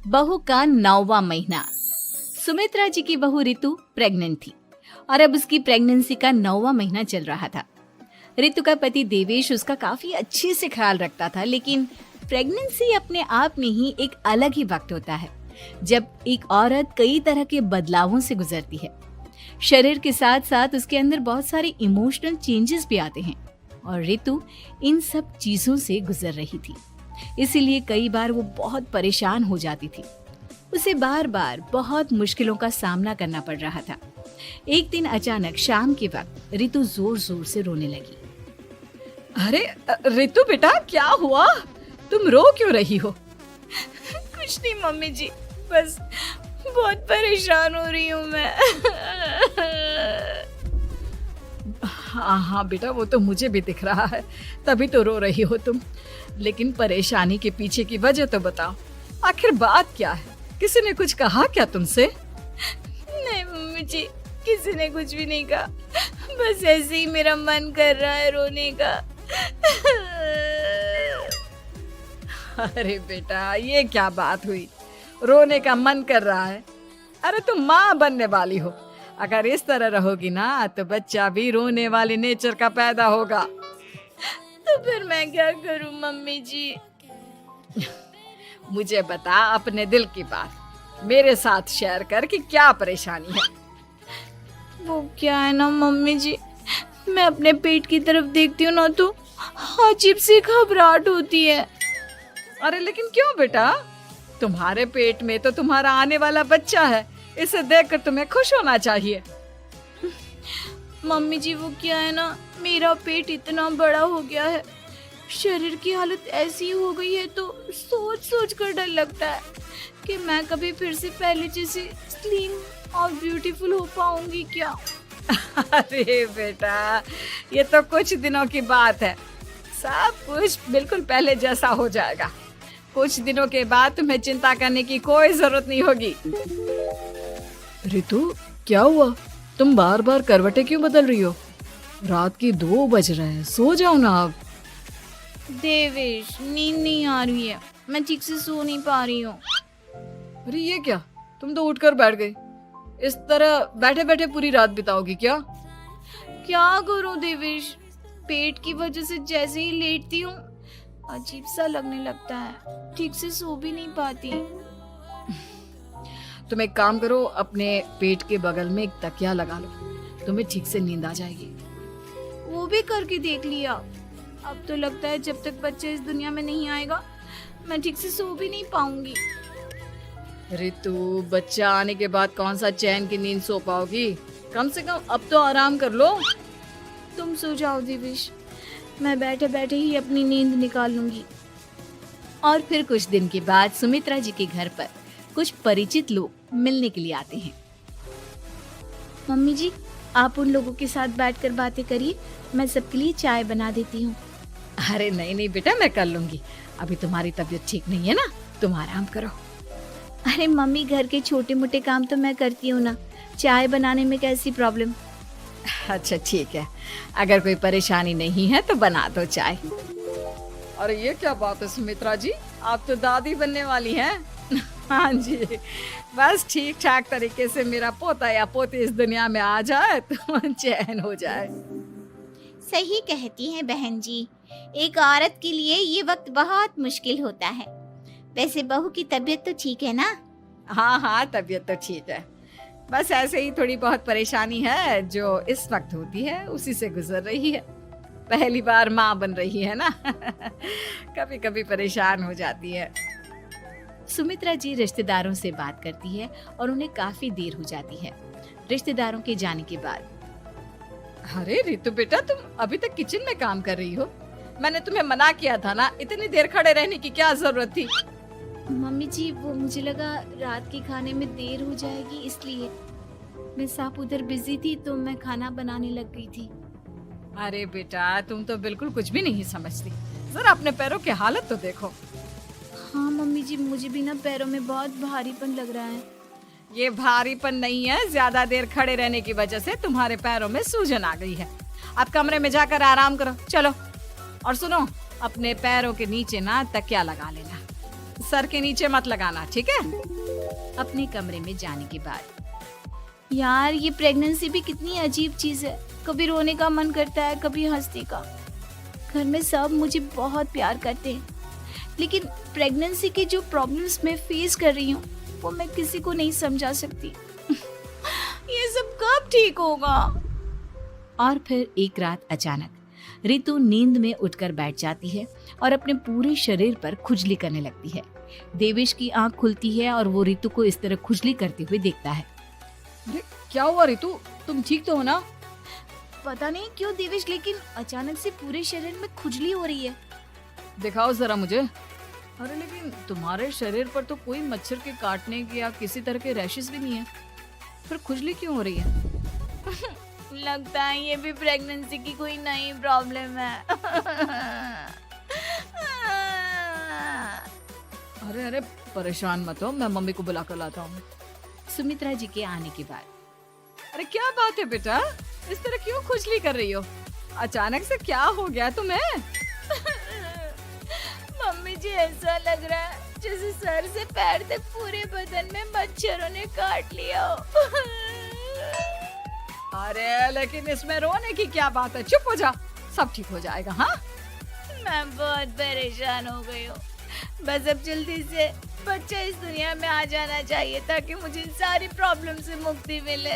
बहू का 9वां महीना। सुमित्रा जी की बहू रितु प्रेग्नेंट थी और अब उसकी प्रेगनेंसी का 9वां महीना चल रहा था। रितु का पति देवेश उसका काफी अच्छे से ख्याल रखता था, लेकिन प्रेगनेंसी अपने आप में ही एक अलग ही वक्त होता है जब एक औरत कई तरह के बदलावों से गुजरती है। शरीर के साथ साथ उसके अंदर बहुत सारे इमोशनल चेंजेस भी आते हैं और रितु इन सब चीजों से गुजर रही थी। इसीलिए कई बार वो बहुत परेशान हो जाती थी। उसे बार बार बहुत मुश्किलों का सामना करना पड़ रहा था। एक दिन अचानक शाम के वक्त रितु जोर जोर से रोने लगी। अरे रितु बेटा, क्या हुआ? तुम रो क्यों रही हो? कुछ नहीं मम्मी जी, बस बहुत परेशान हो रही हूँ मैं। हाँ बेटा, वो तो मुझे भी दिख रहा है, तभी तो रो रही हो तुम। लेकिन परेशानी के पीछे की वजह तो बताओ, आखिर बात क्या है? किसी ने कुछ कहा क्या तुमसे? नहीं मम्मी जी, किसी ने कुछ भी नहीं कहा, बस ऐसे ही मेरा मन कर रहा है रोने का। अरे बेटा, ये क्या बात हुई? रोने का मन कर रहा है? अरे तुम माँ बनने वाली हो, अगर इस तरह रहोगी ना तो बच्चा भी रोने वाले नेचर का पैदा होगा। तो फिर मैं क्या करूं मम्मी जी? मुझे बता अपने दिल की बात, मेरे साथ शेयर कर कि क्या परेशानी है। वो क्या है ना मम्मी जी, मैं अपने पेट की तरफ देखती हूँ ना तो अजीब सी घबराहट होती है। अरे लेकिन क्यों बेटा? तुम्हारे पेट में तो तुम्हारा आने वाला बच्चा है, इसे देखकर तुम्हें खुश होना चाहिए। मम्मी जी वो क्या है ना, मेरा पेट इतना बड़ा हो गया है, शरीर की हालत ऐसी हो गई है तो सोच सोच कर डर लगता है कि मैं कभी फिर से पहले जैसे स्लिम और ब्यूटीफुल हो पाऊंगी क्या। अरे बेटा, ये तो कुछ दिनों की बात है, सब कुछ बिल्कुल पहले जैसा हो जाएगा। कुछ दिनों के बाद तुम्हें चिंता करने की कोई जरूरत नहीं होगी। रितु, क्या हुआ? तुम बार बार करवटें क्यों बदल रही हो? रात के 2 बज रहे हैं, सो जाओ ना अब। देवेश, नींद नहीं आ रही है, मैं ठीक से सो नहीं पा रही हूँ। अरे ये क्या, तुम तो उठकर बैठ गई। इस तरह बैठे बैठे पूरी रात बिताओगी क्या? क्या करूं देवेश, पेट की वजह से जैसे ही लेटती हूँ अजीब सा लगने लगता है, ठीक से सो भी नहीं पाती। तुम एक काम करो, अपने पेट के बगल में एक तकिया लगा लो, तुम्हें ठीक से नींद आ जाएगी। वो भी करके देख लिया, अब तो लगता है जब तक बच्चा इस दुनिया में नहीं आएगा मैं ठीक से सो भी नहीं पाऊंगी। रितु, बच्चा आने के बाद कौन सा चैन की नींद सो पाओगी? कम से कम अब तो आराम कर लो। तुम सो जाओ देवेश, मैं बैठे बैठे ही अपनी नींद निकाल लूंगी। और फिर कुछ दिन के बाद सुमित्रा जी के घर पर कुछ परिचित लोग मिलने के लिए आते हैं। मम्मी जी, आप उन लोगों के साथ बैठकर बातें करिए, मैं सबके लिए चाय बना देती हूँ। अरे नहीं नहीं बेटा, मैं कर लूंगी, अभी तुम्हारी तबीयत ठीक नहीं है ना, तुम आराम करो। अरे मम्मी, घर के छोटे मोटे काम तो मैं करती हूँ ना, चाय बनाने में कैसी प्रॉब्लम? अच्छा ठीक है, अगर कोई परेशानी नहीं है तो बना दो चाय। अरे ये क्या बात है सुमित्रा जी, आप तो दादी बनने वाली हैं। हाँ जी, बस ठीक ठाक तरीके से मेरा पोता या पोती इस दुनिया में आ जाए तो चैन हो जाए। सही कहती हैं बहन जी, एक औरत के लिए ये वक्त बहुत मुश्किल होता है। वैसे बहू की तबीयत तो ठीक है ना? हाँ हाँ, तबीयत तो ठीक है, बस ऐसे ही थोड़ी बहुत परेशानी है जो इस वक्त होती है, उसी से गुजर रही है। पहली बार माँ बन रही है ना, कभी कभी परेशान हो जाती है। सुमित्रा जी रिश्तेदारों से बात करती है और उन्हें काफी देर हो जाती है। रिश्तेदारों के जाने के बाद, अरे रितु बेटा, तुम अभी तक किचन में काम कर रही हो? मैंने तुम्हें मना किया था ना, इतनी देर खड़े रहने की क्या जरूरत थी? मम्मी जी वो मुझे लगा रात के खाने में देर हो जाएगी, इसलिए मैं साफ उधर बिजी थी तो मैं खाना बनाने लग गई थी। अरे बेटा, तुम तो बिल्कुल कुछ भी नहीं समझती, जरा अपने पैरों की हालत तो देखो। हाँ मम्मी जी, मुझे भी ना पैरों में बहुत भारीपन लग रहा है। ये भारीपन नहीं है, ज्यादा देर खड़े रहने की वजह से तुम्हारे पैरों में सूजन आ गई है। अब कमरे में जाकर आराम करो, चलो। और सुनो, अपने पैरों के नीचे ना तकिया लगा लेना, सर के नीचे मत लगाना, ठीक है? अपने कमरे में जाने के बाद यार ये प्रेगनेंसी भी कितनी अजीब चीज है। कभी रोने का मन करता है, कभी हंसने का। घर में सब मुझे बहुत प्यार करते हैं, लेकिन प्रेगनेंसी की जो प्रॉब्लम्स मैं फेस कर रही हूँ वो मैं किसी को नहीं समझा सकती। ये सब कब ठीक होगा? और फिर एक रात अचानक रितु नींद में उठकर बैठ जाती है और अपने पूरे शरीर पर खुजली करने लगती है। देवेश की आंख खुलती है और वो रितु को इस तरह खुजली करते हुए देखता है। अरे क्या हुआ रितु, तुम ठीक तो हो ना? पता नहीं क्यों देवेश, लेकिन अचानक से पूरे शरीर में खुजली हो रही है। दिखाओ जरा मुझे। अरे लेकिन तुम्हारे शरीर पर तो कोई मच्छर के काटने के या किसी तरह के रैशेस भी नहीं है, फिर खुजली क्यों हो रही है? लगता है ये भी प्रेगनेंसी की कोई नई प्रॉब्लम है। अरे अरे परेशान मत हो, मैं मम्मी को बुला कर लाता हूँ। सुमित्रा जी के आने के बाद अरे क्या बात है बेटा, इस तरह क्यों खुजली कर रही हो? अचानक से क्या हो गया तुम्हें? मम्मी जी ऐसा लग रहा है जैसे सर से पैर तक पूरे बदन में मच्छरों ने काट लिया हो। अरे लेकिन इसमें रोने की क्या बात है, चुप हो जा, सब ठीक हो जाएगा। हाँ मैं बहुत परेशान हो गई हूँ। बस अब जल्दी से बच्चा इस दुनिया में आ जाना चाहिए ताकि मुझे इन सारी प्रॉब्लम से मुक्ति मिले।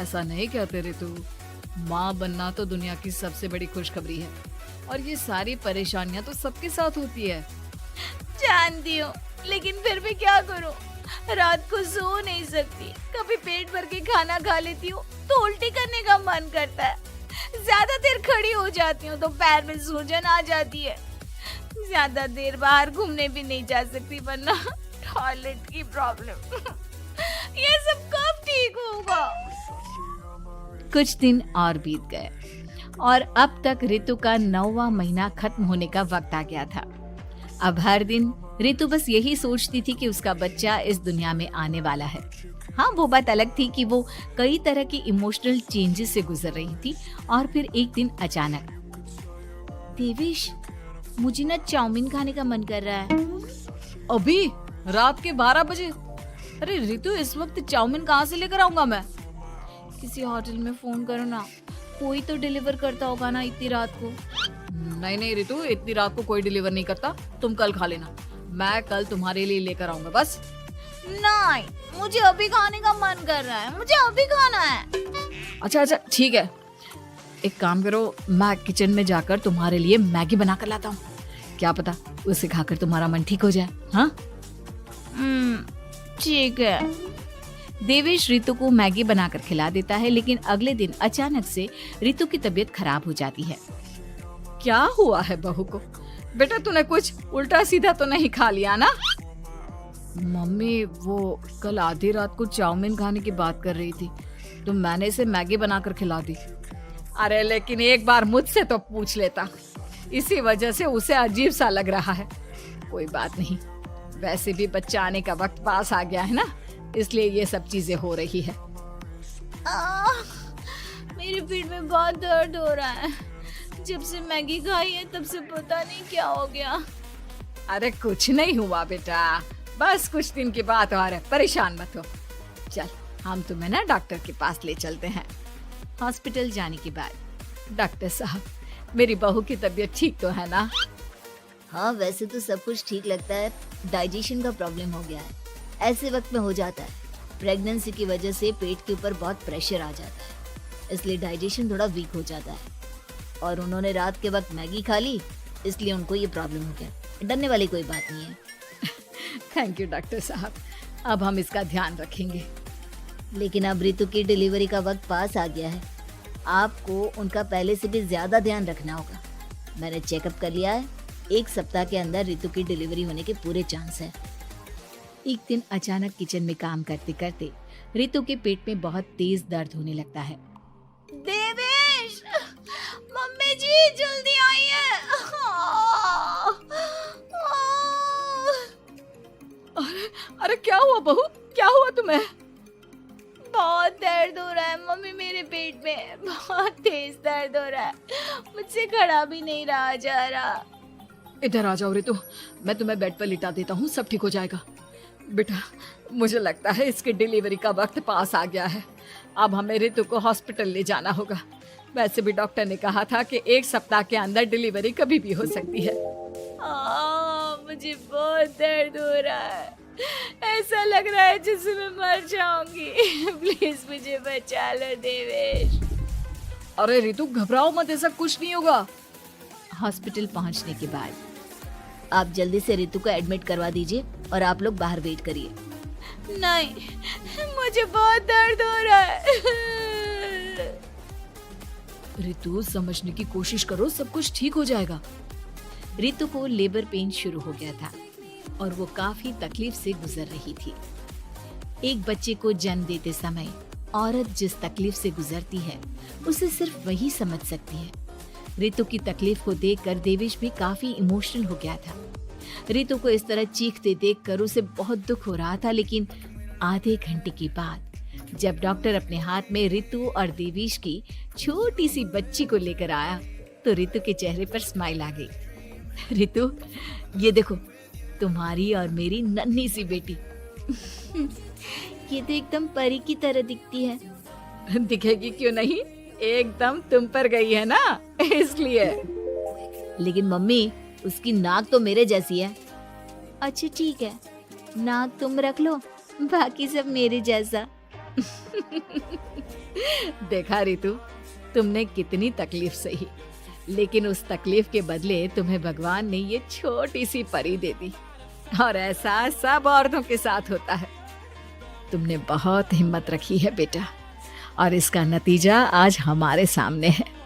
ऐसा नहीं कहते रितु, माँ बनना तो दुनिया की सबसे बड़ी खुशखबरी है और ये सारी परेशानियाँ तो सबके साथ होती है। जानती हूँ, लेकिन फिर भी क्या करूँ? रात को सो नहीं सकती, कभी पेट भर के खाना खा लेती हूँ तो उल्टी करने का मन करता है। ज्यादा देर खड़ी हो जाती हूँ तो पैर में सूजन आ जाती है। ज्यादा देर बाहर घूमने भी नहीं जा सकती वरना टॉयलेट की प्रॉब्लम। ये सब कब ठीक होगा? कुछ दिन और बीत गए और अब तक रितु का 9वां महीना खत्म होने का वक्त आ गया था। अब हर दिन रितु बस यही सोचती थी कि उसका बच्चा इस दुनिया में आने वाला है। हाँ, वो बात अलग थी कि वो कई तरह की इमोशनल चेंजेस से गुजर रही थी और फिर एक दिन अचानक, देवेश मुझे ना चाउमीन खाने का मन कर रहा है। अभी रात के 12 बजे? अरे रितु, इस वक्त चाउमीन कहाँ से लेकर आऊंगा मैं? किसी होटल में फोन करो ना, कोई तो डिलीवर करता होगा ना इतनी रात को। नहीं नहीं रितु, इतनी रात को कोई डिलीवर नहीं करता, तुम कल खा लेना, मैं कल तुम्हारे लिए लेकर आऊंगा। बस नहीं, मुझे अभी खाने का मन कर रहा है, मुझे अभी खाना है। अच्छा ठीक है, एक काम करो, मैं किचन में जाकर तुम्हारे लिए मैगी बना कर लाता हूँ, क्या पता उसे खाकर तुम्हारा मन ठीक हो जाए। हाँ ठीक है। देवेश रितु को मैगी बनाकर खिला देता है, लेकिन अगले दिन अचानक से रितु की तबीयत खराब हो जाती है। क्या हुआ है बहू को? बेटा तूने कुछ उल्टा सीधा तो नहीं खा लिया ना? मम्मी वो कल आधी रात को चाउमीन खाने की बात कर रही थी तो मैंने इसे मैगी बनाकर खिला दी। अरे लेकिन एक बार मुझसे तो पूछ लेता, इसी वजह से उसे अजीब सा लग रहा है। कोई बात नहीं, वैसे भी बच्चा आने का वक्त पास आ गया है ना, इसलिए ये सब चीजें हो रही है। मेरे पेट में बहुत दर्द हो रहा है, जब से मैगी खाई है तब से पता नहीं क्या हो गया। अरे कुछ नहीं हुआ बेटा, बस कुछ दिन की बात और है, परेशान मत हो। चल हम तुम्हें ना डॉक्टर के पास ले चलते हैं। हॉस्पिटल जाने के बाद, डॉक्टर साहब, मेरी बहू की तबीयत ठीक तो है ना? हाँ, वैसे तो सब कुछ ठीक लगता है, डाइजेशन का प्रॉब्लम हो गया है, ऐसे वक्त में हो जाता है। प्रेगनेंसी की वजह से पेट के ऊपर बहुत प्रेशर आ जाता है, इसलिए डाइजेशन थोड़ा वीक हो जाता है। और उन्होंने रात के वक्त मैगी खा ली, इसलिए उनको ये प्रॉब्लम हो गया। डरने वाली कोई बात नहीं है। थैंक यू डॉक्टर साहब, अब हम इसका ध्यान रखेंगे। लेकिन अब रितु की डिलीवरी का वक्त पास आ गया है, आपको उनका पहले से भी ज्यादा ध्यान रखना होगा। मैंने चेकअप कर लिया है, 1 सप्ताह के अंदर रितु की डिलीवरी होने के पूरे चांस है। एक दिन अचानक किचन में काम करते करते रितु के पेट में बहुत तेज दर्द होने लगता है। देवेश, मम्मी जी जल्दी आइए। अरे क्या हुआ बहू, क्या हुआ तुम्हें? बहुत दर्द हो रहा है मम्मी, मेरे पेट में बहुत तेज दर्द हो रहा है, मुझसे खड़ा भी नहीं रहा जा रहा। इधर आ जाओ रितु, मैं तुम्हें बेड पर लिटा देता हूँ, सब ठीक हो जाएगा। बेटा, मुझे लगता है इसकी डिलीवरी का वक्त पास आ गया है। अब हमें रितु को हॉस्पिटल ले जाना होगा। वैसे भी डॉक्टर ने कहा था कि 1 सप्ताह के अंदर डिलीवरी कभी भी हो सकती है। मुझे बहुत दर्द हो रहा है, ऐसा लग रहा है जैसे मैं मर जाऊंगी। प्लीज मुझे बचा लो देवेश। अरे रितु, घबराओ मत, ऐसा कुछ नहीं होगा। हॉस्पिटल पहुंचने के बाद आप जल्दी से रितु को एडमिट करवा दीजिए और आप लोग बाहर वेट करिए। नहीं, मुझे बहुत दर्द हो रहा है। रितु, समझने की कोशिश करो, सब कुछ ठीक हो जाएगा। रितु को लेबर पेन शुरू हो गया था और वो काफी तकलीफ से गुजर रही थी। एक बच्चे को जन्म देते समय औरत जिस तकलीफ से गुजरती है उसे सिर्फ वही समझ सकती है। रितु की तकलीफ को देखकर देवेश भी काफी इमोशनल हो गया था। रितु को इस तरह चीखते देखकर उसे बहुत दुख हो रहा था, लेकिन आधे घंटे के बाद जब डॉक्टर अपने हाथ में रितु और देवेश की छोटी सी बच्ची को लेकर आया तो रितु के चेहरे पर स्माइल आ गई। रितु, ये देखो, तुम्हारी और मेरी नन्ही सी बेटी। ये तो एकदम परी की तरह दिखती है। दिखेगी क्यों नहीं, एकदम तुम पर गई है ना, इसलिए। लेकिन मम्मी, उसकी नाक तो मेरे जैसी है। अच्छा ठीक है, नाक तुम रख लो, बाकी सब मेरे जैसा। देखा रितु, तुमने कितनी तकलीफ सही, लेकिन उस तकलीफ के बदले तुम्हें भगवान ने ये छोटी सी परी दे दी। और ऐसा सब औरतों के साथ होता है। तुमने बहुत हिम्मत रखी है बेटा, और इसका नतीजा आज हमारे सामने है।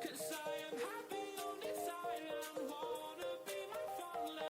Cause I